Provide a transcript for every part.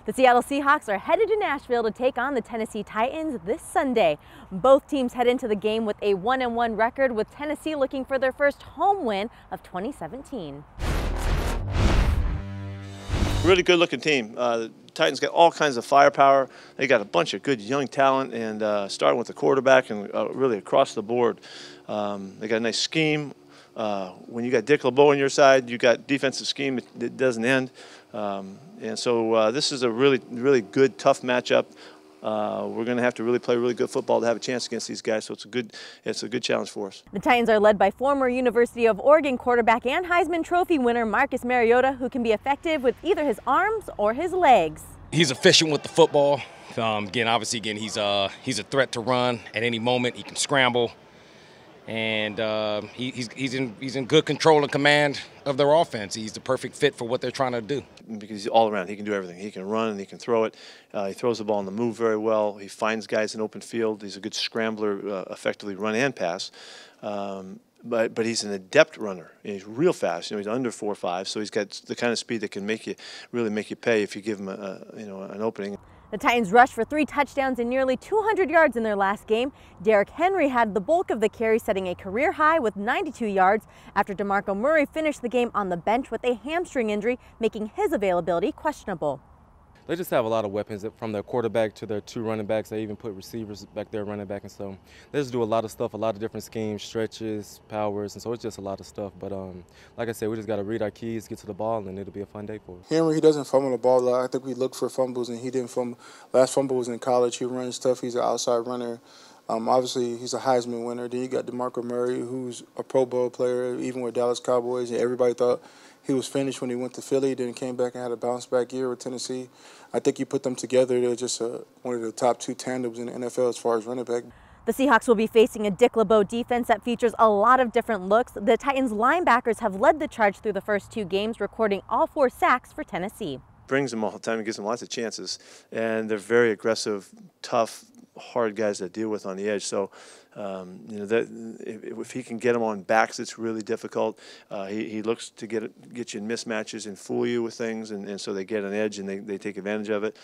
The Seattle Seahawks are headed to Nashville to take on the Tennessee Titans this Sunday. Both teams head into the game with a 1-1 record, with Tennessee looking for their first home win of 2017. Really good looking team. The Titans got all kinds of firepower. They got a bunch of good young talent, and starting with the quarterback and really across the board. They got a nice scheme. When you got Dick LeBeau on your side, you got defensive scheme that doesn't end. And so this is a really good, tough matchup. We're going to have to really play really good football to have a chance against these guys, so it's a good challenge for us. The Titans are led by former University of Oregon quarterback and Heisman Trophy winner Marcus Mariota, who can be effective with either his arms or his legs. He's efficient with the football. Obviously, he's a threat to run at any moment. He can scramble. And he's in good control and command of their offense. He's the perfect fit for what they're trying to do. Because he's all around. He can do everything. He can run and he can throw it. He throws the ball on the move very well. He finds guys in open field. He's a good scrambler, effectively run and pass. But he's an adept runner. He's real fast. He's under 4.5, so he's got the kind of speed that can really make you pay if you give him an opening. The Titans rushed for 3 touchdowns and nearly 200 yards in their last game. Derrick Henry had the bulk of the carry, setting a career high with 92 yards after DeMarco Murray finished the game on the bench with a hamstring injury, making his availability questionable. They just have a lot of weapons, from their quarterback to their 2 running backs. They even put receivers back there running back, and so they just do a lot of stuff, a lot of different schemes, stretches, powers, and so it's just a lot of stuff. But like I said, we just got to read our keys, get to the ball, and it'll be a fun day for us. Henry, he doesn't fumble the ball a lot. I think we look for fumbles, and he didn't fumble. Last fumble was in college. He runs tough. He's an outside runner. Obviously, he's a Heisman winner. Then you got DeMarco Murray, who's a Pro Bowl player, even with Dallas Cowboys, and everybody thought he was finished when he went to Philly, then came back and had a bounce-back year with Tennessee. I think you put them together, they're just one of the top 2 tandems in the NFL as far as running back. The Seahawks will be facing a Dick LeBeau defense that features a lot of different looks. The Titans linebackers have led the charge through the first 2 games, recording all 4 sacks for Tennessee. Brings them all the time and gives them lots of chances, and they're very aggressive, tough, hard guys to deal with on the edge. So if he can get them on backs, it's really difficult. He looks to get you in mismatches and fool you with things, and so they get an edge and they take advantage of it.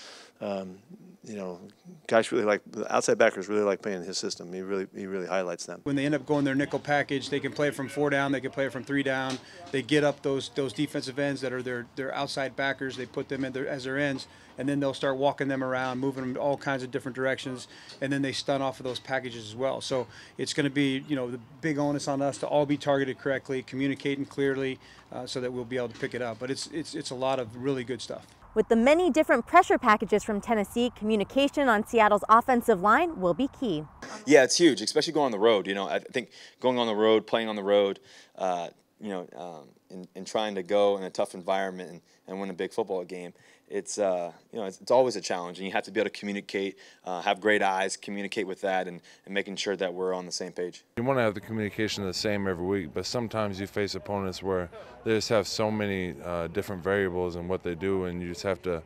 Guys really like, the outside backers really like playing his system. He really highlights them. When they end up going their nickel package, they can play it from 4 down, they can play it from 3 down. They get up those defensive ends that are their outside backers. They put them in as their ends, and then they'll start walking them around, moving them all kinds of different directions, and then they stun off of those packages as well. So it's going to be, the big onus on us to all be targeted correctly, communicating clearly, so that we'll be able to pick it up. But it's a lot of really good stuff. With the many different pressure packages from Tennessee, communication on Seattle's offensive line will be key. Yeah, it's huge, especially going on the road. I think going on the road, playing on the road, and trying to go in a tough environment and win a big football game, it's always a challenge, and you have to be able to communicate, have great eyes, communicate with that, and making sure that we're on the same page. You want to have the communication the same every week, but sometimes you face opponents where they just have so many different variables in what they do, and you just have to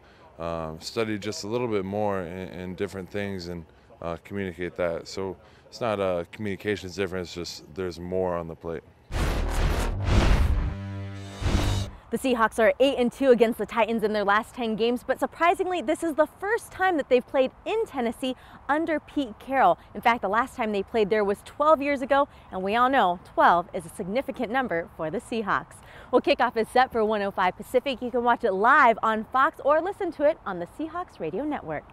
study just a little bit more in different things and communicate that. So it's not a communications difference, just there's more on the plate. The Seahawks are 8-2 against the Titans in their last 10 games, but surprisingly, this is the first time that they've played in Tennessee under Pete Carroll. In fact, the last time they played there was 12 years ago, and we all know 12 is a significant number for the Seahawks. Well, kickoff is set for 105 Pacific. You can watch it live on Fox or listen to it on the Seahawks Radio Network.